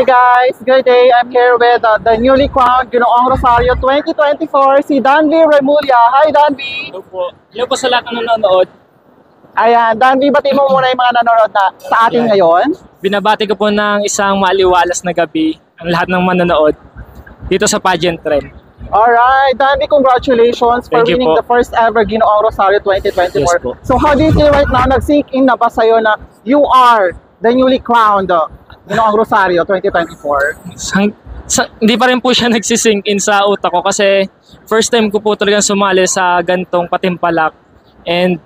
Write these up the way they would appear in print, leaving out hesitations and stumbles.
Hi guys, good day. I'm here with the newly crowned Ginoong Rosario 2024, si Danvi Remulla. Hi Danvi! Hello po. Hello po sa lahat ng nanonood. Ayan, Danvi, bati mo muna yung mga nanonood na sa atin ngayon. Binabati ko po ng isang maliwalas na gabi ang lahat ng manonood dito sa pageant trend. Alright, Danvi, congratulations for Thank you winning po. the first ever Ginoong Rosario 2024. Yes po. So how do you feel right now? Nag-sink in na ba sa'yo na you are the newly crowned Ginoong Rosario 2024? Hindi pa rin po siya nagsisink in sa utak ko kasi first time ko po talagang sumali sa gantong patimpalak and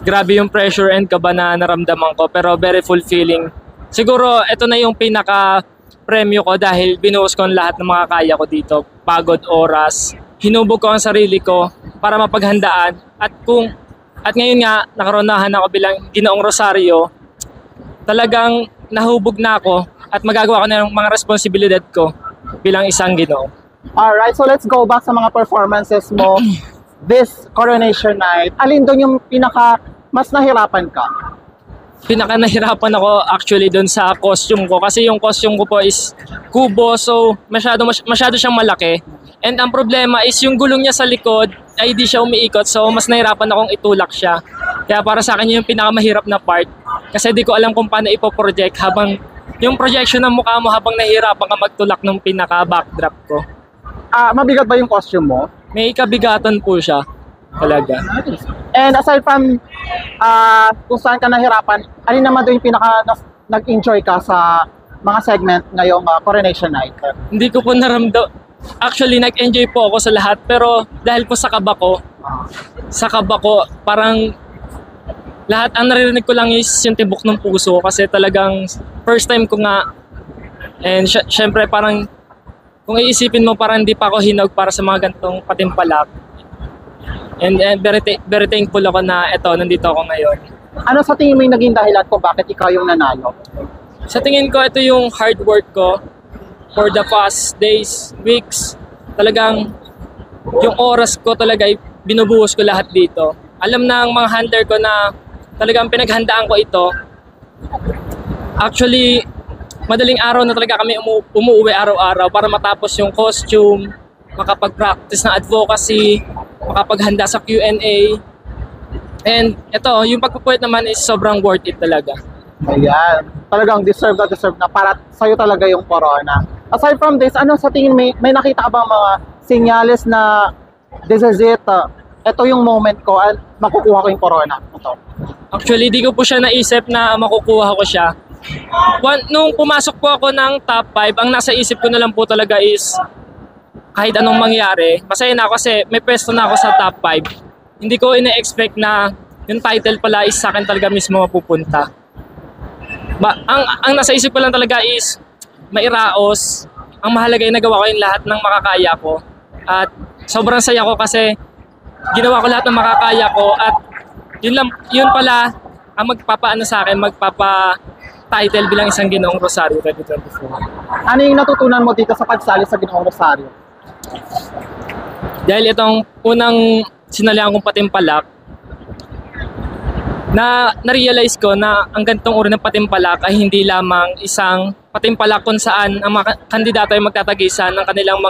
grabe yung pressure and kaba na naramdaman ko pero very fulfilling. Siguro ito na yung pinaka premyo ko dahil binuhos ko ang lahat ng mga kaya ko dito. Pagod, oras, hinubog ko ang sarili ko para mapaghandaan at ngayon nga nakaronahan ako bilang Ginoong Rosario. Talagang nahubog na ako at magagawa ko na ng mga responsibilidad ko bilang isang Ginoo. Alright, so let's go back sa mga performances mo this coronation night. Alin doon yung pinaka mas nahirapan ka? Pinaka nahirapan ako actually doon sa costume ko kasi yung costume ko po is kubo so masyado siyang malaki. And ang problema is yung gulong niya sa likod ay di siya umiikot so mas nahirapan akong itulak siya. Kaya para sa akin yung pinakamahirap na part kasi di ko alam kung paano ipoproject habang yung projection ng mukha mo habang nahihirapan ka magtulak ng pinaka-backdrop ko. Mabigat ba yung costume mo? May kabigatan po siya talaga. And aside from kung saan ka nahirapan, alin naman doon yung pinaka nag-enjoy ka sa mga segment ngayong coronation night? Hindi ko po naramdam. Actually, nag-enjoy po ako sa lahat pero dahil po sa kaba ko, parang lahat ang naririnig ko lang is yung tibok ng puso kasi talagang first time ko nga and syempre parang kung iisipin mo parang hindi pa ako hinog para sa mga gantong patimpalak and very thankful ako na nandito ako ngayon. Ano sa tingin mo yung naging dahilan kung bakit ikaw yung nanalo? Sa tingin ko ito yung hard work ko for the past days, weeks. Talagang yung oras ko talaga binubuhos ko lahat dito. Alam ng mga handler ko na talagang pinaghandaan ko ito. Actually, madaling araw na talaga kami umuwi araw-araw para matapos yung costume, makapag-practice ng advocacy, makapaghanda sa Q&A. And ito, yung pagpupuwet naman is sobrang worth it talaga. Ayan, talagang deserve na para sa'yo talaga yung corona. Aside from this, ano sa tingin may nakita ka bang mga senyales na this is it, ito yung moment ko at makukuha ko yung corona? Ito. Actually, di ko po siya naisip na makukuha ko siya. Nung pumasok po ako ng top 5, ang nasa isip ko na lang po talaga is kahit anong mangyari, masaya na ako kasi may pwesto na ako sa top 5. Hindi ko ina-expect na yung title pala is sa akin talaga mismo mapupunta. Ang nasa isip ko lang talaga is mairaos. Ang mahalaga ay nagawa ko yung lahat ng makakaya ko. At sobrang saya ko kasi ginawa ko lahat ng makakaya ko at yun pala ang magpapaano sa akin, magpapa-title bilang isang Ginoong Rosario 2024. Ano yung natutunan mo dito sa pagsali sa Ginoong Rosario? Dahil itong unang sinalihan kong patimpalak, na-realize ko na ang ganitong uri ng patimpalak ay hindi lamang isang patimpalak kung saan ang mga kandidato ay magtatagisan ng kanilang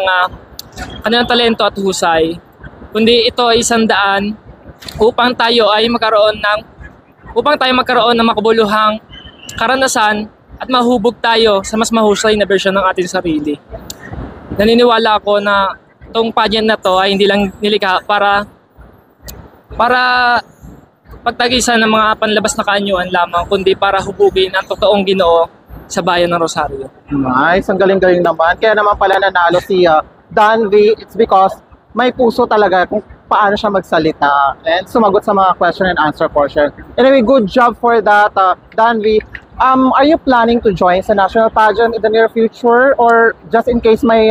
talento at husay, kundi ito ay isang daan upang tayo magkaroon ng makabuluhang karanasan at mahubog tayo sa mas mahusay na bersyon ng ating sarili. Naniniwala ako na itong pageant na to ay hindi lang nilikha para pagtagisan ng mga panlabas na kaanyuan lamang, kundi para hubugin ang totoong Ginoo sa bayan ng Rosario. Nice, ang galing-galing naman. Kaya naman pala nanalo si Danvi, it's because may puso talaga kung paano siya magsalita and sumagot sa mga question and answer portion. Anyway, good job for that, Danvi. Are you planning to join sa national pageant in the near future or just in case may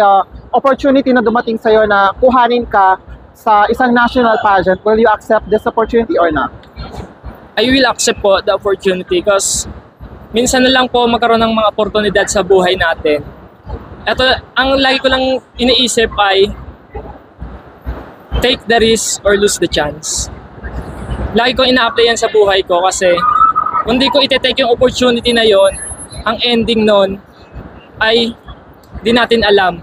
opportunity na dumating sa'yo na kuhanin ka sa isang national pageant, will you accept this opportunity or not? I will accept po the opportunity because minsan na lang po magkaroon ng mga oportunidad sa buhay natin. Ito, ang lagi ko lang iniisip ay take the risk or lose the chance. Lagi ko ina-applyan sa buhay ko kasi kung di ko iti-take yung opportunity na yon, ang ending nun, ay di natin alam.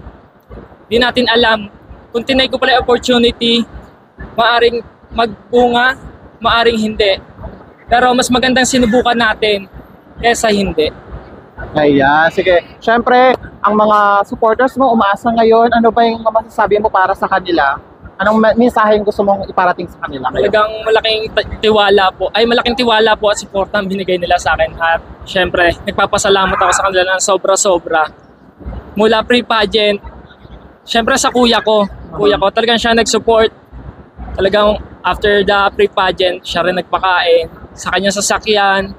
Di natin alam kung tinay ko pala yung opportunity, maaring magbunga, maaring hindi. Pero mas magandang sinubukan natin kaysa hindi. Ayan, sige. Siyempre, ang mga supporters mo umaasa ngayon. Ano ba yung masasabi mo para sa kanila? Anong mensahe yung gusto mong iparating sa kanila ngayon? Talagang malaking tiwala po at suporta ang binigay nila sa akin. At syempre, nagpapasalamat ako sa kanila ng sobra-sobra. Mula pre-pageant, syempre sa kuya ko, talagang siya nag-support. Talagang after the pre-pageant, siya rin nagpakain. Sa kanyang sasakyan,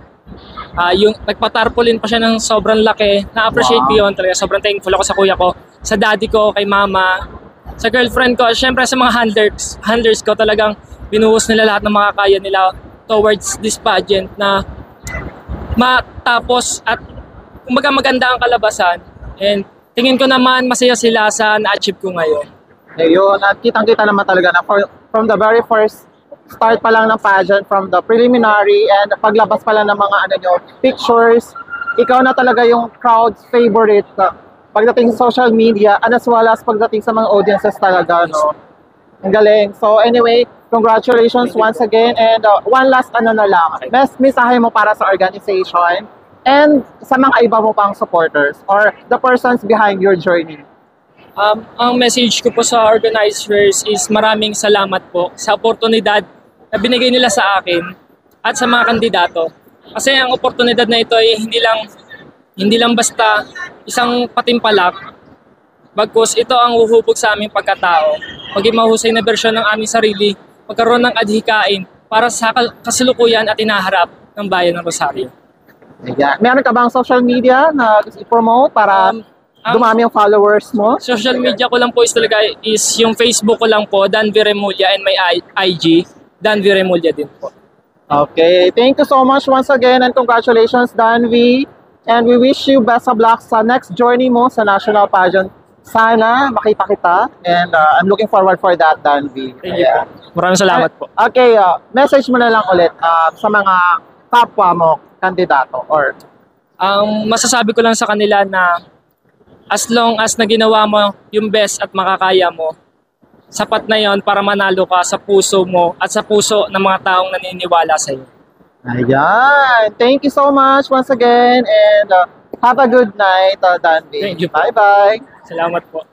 yung nagpatarpaulin pa siya ng sobrang laki. Na-appreciate ko yun. Talaga sobrang thankful ako sa kuya ko, sa daddy ko, kay mama, sa girlfriend ko, syempre sa mga handlers ko, talagang binuhos nila lahat ng mga kaya nila towards this pageant na matapos at kumbaga maganda ang kalabasan. And tingin ko naman masaya sila sa na-achieve ko ngayon. Ayun, at kitang-kita naman talaga na from the very first start pa lang ng pageant, from the preliminary and paglabas pa lang ng mga pictures, ikaw na talaga yung crowd's favorite pagdating sa social media and as well as pagdating sa mga audiences talaga, no? Ang galing. So anyway, congratulations once again and one last na lang. Best mensahe mo para sa organization and sa mga iba mo pang supporters or the persons behind your journey. Ang message ko po sa organizers is maraming salamat po sa oportunidad na binigay nila sa akin at sa mga kandidato. Kasi ang oportunidad na ito ay hindi lang basta isang patimpalak, bagkus ito ang huhubog sa aming pagkatao, maging mahusay na bersyon ng aming sarili, magkaroon ng adhikain para sa kasalukuyan at inaharap ng bayan ng Rosario. Ayan. Meron ka bang social media na gusto i-promote para dumami ang followers mo? Social media ko lang po is yung Facebook ko lang po, Dan V. Remulla, and my IG, Dan V. Remulla din po. Okay, thank you so much once again and congratulations Dan V. And we wish you best of luck sa next journey mo sa national pageant. Sana makita kita and I'm looking forward for that, Dan V. Thank you po. Maraming salamat po. Okay, message mo na lang ulit sa mga kapwa mo, kandidato or Ang masasabi ko lang sa kanila na as long as na ginawa mo yung best at makakaya mo, sapat na yon para manalo ka sa puso mo at sa puso ng mga taong naniniwala sa iyo. Ayan. Thank you so much once again and have a good night, Dan V. Thank you po. Bye-bye. Salamat po.